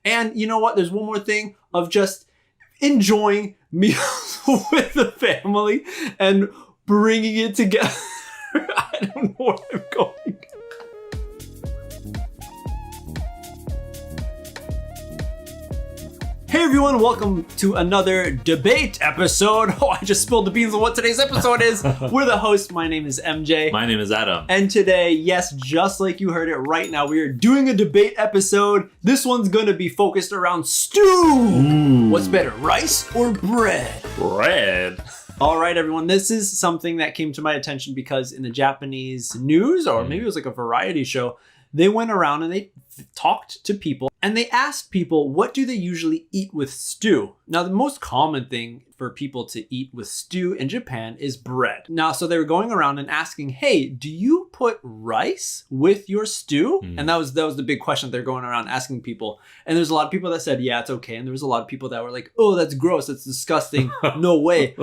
And you know what? There's one more thing of just enjoying meals with the family and bringing it together. I don't know where I'm going. Hey everyone, welcome to another debate episode. Oh, I just spilled the beans on what today's episode is. We're the hosts. My name is MJ. My name is Adam. And today, yes, just like you heard it right now, we are doing a debate episode. This one's going to be focused around stew. Ooh. What's better, rice or bread? Bread. All right, everyone. This is something that came to my attention because in the Japanese news, or maybe it was like a variety show, they went around and they talked to people and they asked people, what do they usually eat with stew? Now, the most common thing for people to eat with stew in Japan is bread. Now, so they were going around and asking, hey, do you put rice with your stew? And that was the big question they're going around asking people. And there's a lot of people that said, yeah, it's okay. And there was a lot of people that were like, oh, that's gross. That's disgusting. No way.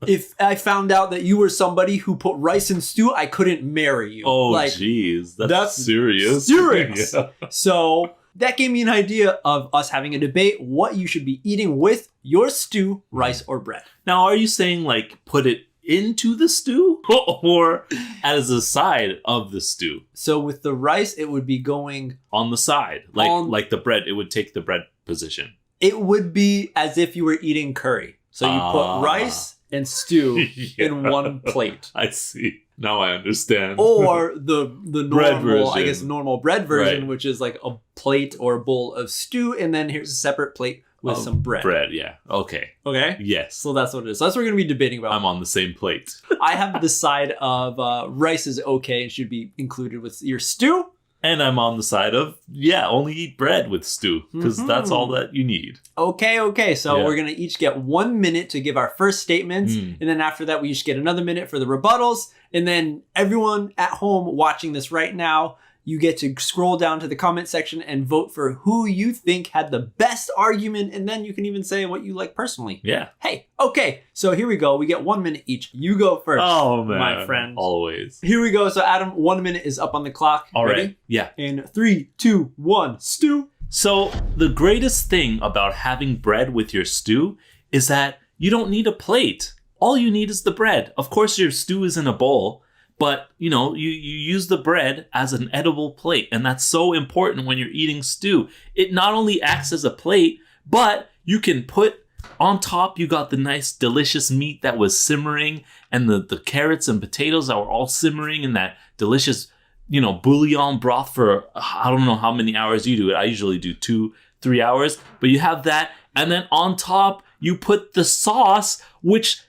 If I found out that you were somebody who put rice in stew, I couldn't marry you. Oh, jeez. That's serious. Serious. Yeah. So that gave me an idea of us having a debate, what you should be eating with your stew, rice or bread. Now, are you saying like put it into the stew or as a side of the stew? So with the rice, it would be going on the side, like the bread. It would take the bread position. It would be as if you were eating curry. So you put rice and stew in one plate. I see. Now I understand. Or the normal, I guess, normal bread version, right, which is like a plate or a bowl of stew, and then here's a separate plate with some bread. Bread, yeah. Okay. Okay? Yes. So that's what it is. So that's what we're going to be debating about. I'm on the same plate. I have the side of rice is okay and should be included with your stew. And I'm on the side of, only eat bread with stew, because that's all that you need. Okay. So we're going to each get 1 minute to give our first statements. And then after that, we each get another minute for the rebuttals. And then everyone at home watching this right now, you get to scroll down to the comment section and vote for who you think had the best argument. And then you can even say what you like personally. Yeah. Hey, okay. So here we go. We get 1 minute each. You go first. Oh, man. My friend. Always. Here we go. So Adam, 1 minute is up on the clock. All Ready? right. Yeah. In 3, 2, 1, stew. So the greatest thing about having bread with your stew is that you don't need a plate. All you need is the bread. Of course, your stew is in a bowl. But, you use the bread as an edible plate. And that's so important when you're eating stew. It not only acts as a plate, but you can put on top, you got the nice, delicious meat that was simmering and the carrots and potatoes that were all simmering in that delicious, bouillon broth for, I don't know how many hours you do it. I usually do 2-3 hours. But you have that. And then on top, you put the sauce, which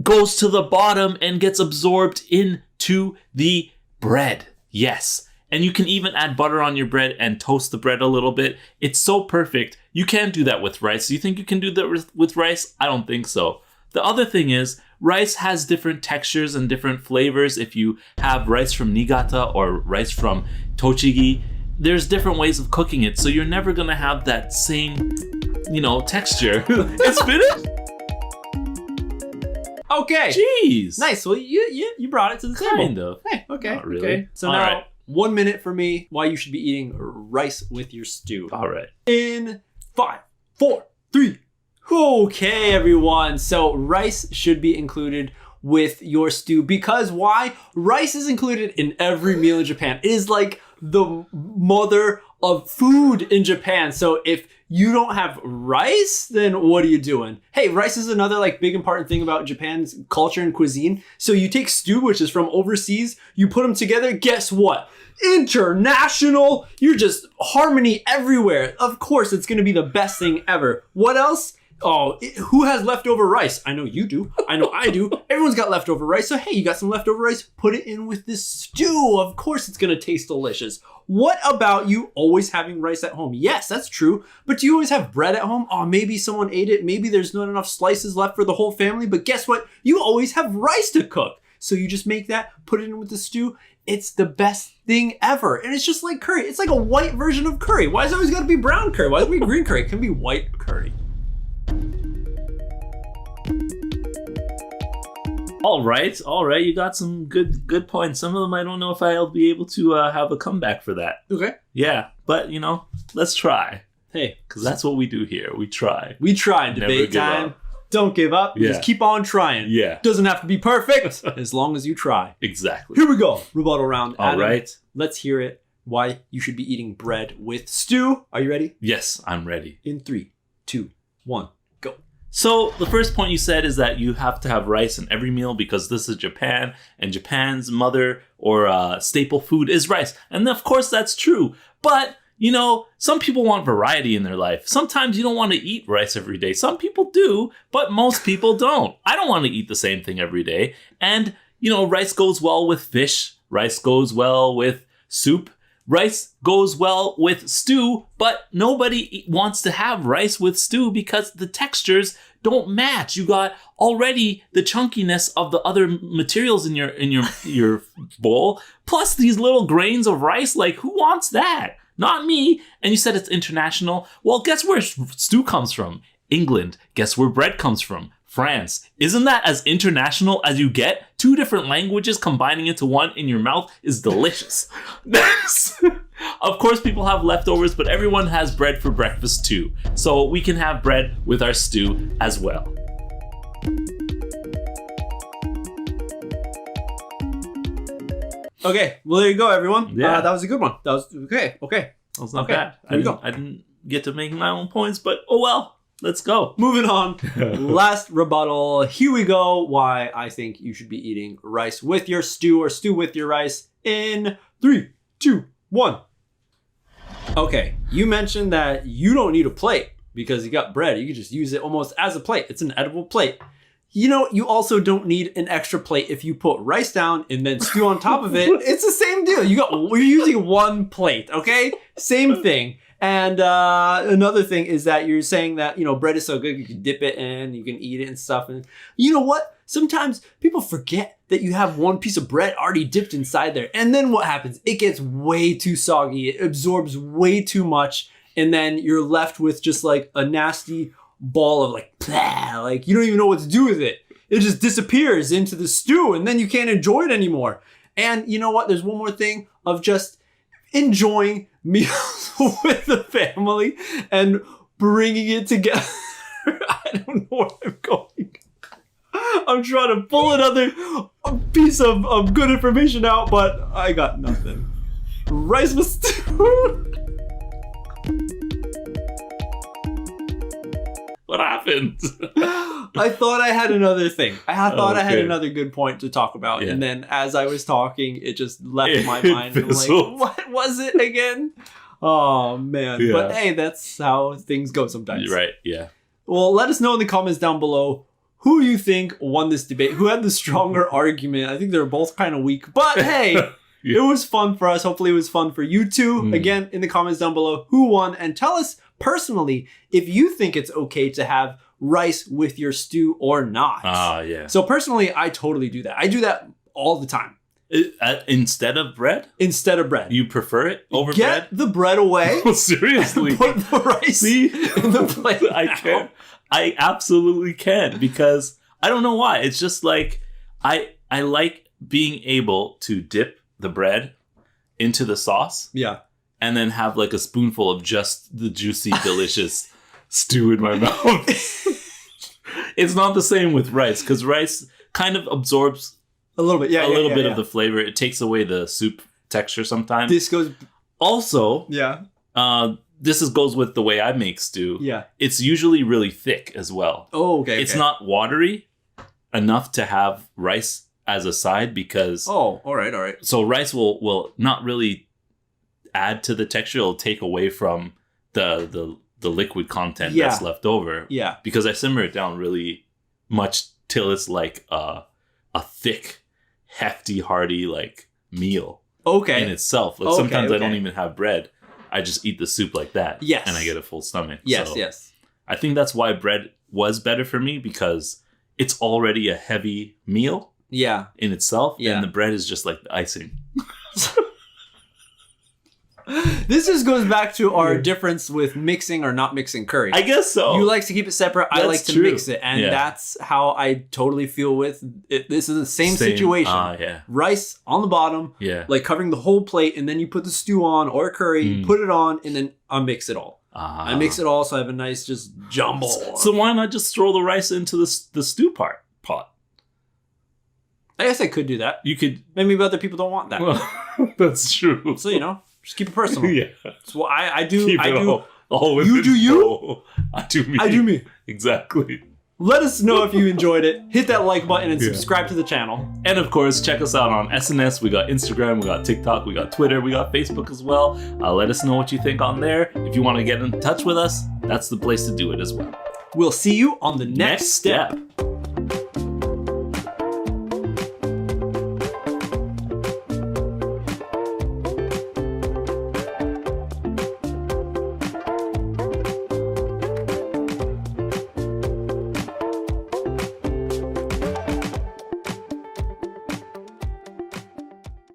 goes to the bottom and gets absorbed into the bread. Yes. And you can even add butter on your bread and toast the bread a little bit. It's so perfect. You can't do that with rice. Do you think you can do that with rice? I don't think so. The other thing is, rice has different textures and different flavors. If you have rice from Niigata or rice from Tochigi, there's different ways of cooking it. So you're never going to have that same, texture. It's finished? Okay. Jeez. Nice. Well, you brought it to the table. Kind of. Hey, okay. Not really. Okay. So all now, right. 1 minute for me why you should be eating rice with your stew. All right. In 5, 4, 3. Okay, everyone. So rice should be included with your stew because why? Rice is included in every meal in Japan. It is like the mother of food in Japan. So if you don't have rice, then what are you doing? Hey, rice is another big important thing about Japan's culture and cuisine. So you take stew, which is from overseas, you put them together, guess what? International! You're just harmony everywhere. Of course, it's going to be the best thing ever. What else? Oh, who has leftover rice? I know you do. I know I do. Everyone's got leftover rice. So, hey, you got some leftover rice? Put it in with this stew. Of course, it's going to taste delicious. What about you always having rice at home? Yes, that's true. But do you always have bread at home? Oh, maybe someone ate it. Maybe there's not enough slices left for the whole family. But guess what? You always have rice to cook. So you just make that, put it in with the stew. It's the best thing ever. And it's just like curry. It's like a white version of curry. Why is it always got to be brown curry? Why does it be green curry? It can be white curry. All right. You got some good points. Some of them I don't know if I'll be able to have a comeback for that. Okay. Yeah, but let's try. Hey, Because that's what we do here. We try. we try Never debate give time. up. Don't give up. Yeah. Just keep on trying. Yeah. Doesn't have to be perfect as long as you try. Exactly. Here we go. Rebuttal round. All Adam, right. let's hear it. Why you should be eating bread with stew. Are you ready? Yes, I'm ready. In 3, 2, 1, go. So the first point you said is that you have to have rice in every meal because this is Japan, and Japan's mother or staple food is rice. And of course that's true. But, you know, some people want variety in their life. Sometimes you don't want to eat rice every day. Some people do, but most people don't. I don't want to eat the same thing every day. And, you know, rice goes well with fish. Rice goes well with soup. Rice goes well with stew, but nobody wants to have rice with stew because the textures don't match. You got already the chunkiness of the other materials in your bowl, plus these little grains of rice. Like, who wants that? Not me. And you said it's international. Well, guess where stew comes from? England. Guess where bread comes from? France. Isn't that as international as you get? 2 different languages combining into one in your mouth is delicious. Of course, people have leftovers, but everyone has bread for breakfast too. So we can have bread with our stew as well. Okay, well, there you go, everyone. Yeah. That was a good one. That was okay. That was not Okay, bad. here we go. I didn't get to make my own points, but oh well. Let's go. Moving on. Last rebuttal. Here we go. Why I think you should be eating rice with your stew or stew with your rice in 3, 2, 1. Okay, you mentioned that you don't need a plate because you got bread. You can just use it almost as a plate. It's an edible plate. You know, you also don't need an extra plate if you put rice down and then stew on top of it. It's the same deal. We're using one plate, okay? Same thing. And another thing is that you're saying that, you know, bread is so good, you can dip it in, you can eat it and stuff. And you know what? Sometimes people forget that you have one piece of bread already dipped inside there. And then what happens? It gets way too soggy. It absorbs way too much. And then you're left with just like a nasty ball of like, blah, like you don't even know what to do with it. It just disappears into the stew and then you can't enjoy it anymore. And you know what? There's one more thing of just enjoying meals with the family and bringing it together. I don't know where I'm going. I'm trying to pull another piece of good information out, but I got nothing. Rice with stew. What happened? I thought I had another thing. I thought I had Okay. another good point to talk about. Yeah. And then as I was talking, it just left my It mind. I'm like, fizzled. what was it again? Oh, man. Yeah. But hey, that's how things go sometimes. You're right. Yeah. Well, let us know in the comments down below who you think won this debate. Who had the stronger argument? I think they were both kind of weak. But hey, Yeah. it was fun for us. Hopefully it was fun for you too. Mm. Again, in the comments down below, who won? And tell us personally if you think it's okay to have rice with your stew or not. Yeah. So personally, I totally do that. I do that all the time. Instead of bread? Instead of bread. You prefer it over Get the bread away. bread? Seriously. Put the rice See? in the plate. I now. can't. I absolutely can because I don't know why. It's just like I like being able to dip the bread into the sauce Yeah. and then have like a spoonful of just the juicy, delicious stew in my mouth. It's not the same with rice because rice kind of absorbs A little bit. Yeah. a little bit of the flavor. It takes away the soup texture sometimes. This goes. Also, Yeah. this goes with the way I make stew. Yeah. It's usually really thick as well. Oh, okay. It's okay. not watery enough to have rice as a side because Oh, all right. All right. so rice will not really add to the texture. It'll take away from the liquid content Yeah. that's left over Yeah. because I simmer it down really much till it's like a thick, hefty, hearty like meal Okay. in itself. Like Okay, sometimes I don't okay. even have bread. I just eat the soup like that. Yes. And I get a full stomach. Yes. So Yes. I think that's why bread was better for me because it's already a heavy meal Yeah. in itself. Yeah. And the bread is just like the icing. This just goes back to our difference with mixing or not mixing curry. I guess so. You like to keep it separate. I That's like to true. mix it. And Yeah. that's how I totally feel with it. This is the same situation. Yeah. Rice on the bottom, Yeah. like covering the whole plate. And then you put the stew on or curry, you put it on, and then I'll mix it all. I mix it all so I have a nice just jumble. So why not just throw the rice into the stew pot? I guess I could do that. You could. Maybe other people don't want that. Well, that's true. So, just keep it personal. Yeah. So I do. Keep I it do. all You do you? bowl. I do me. I do me. Exactly. Let us know if you enjoyed it. Hit that like button and subscribe to the channel. And of course, check us out on SNS. We got Instagram, we got TikTok, we got Twitter, we got Facebook as well. Let us know what you think on there. If you want to get in touch with us, that's the place to do it as well. We'll see you on the next step.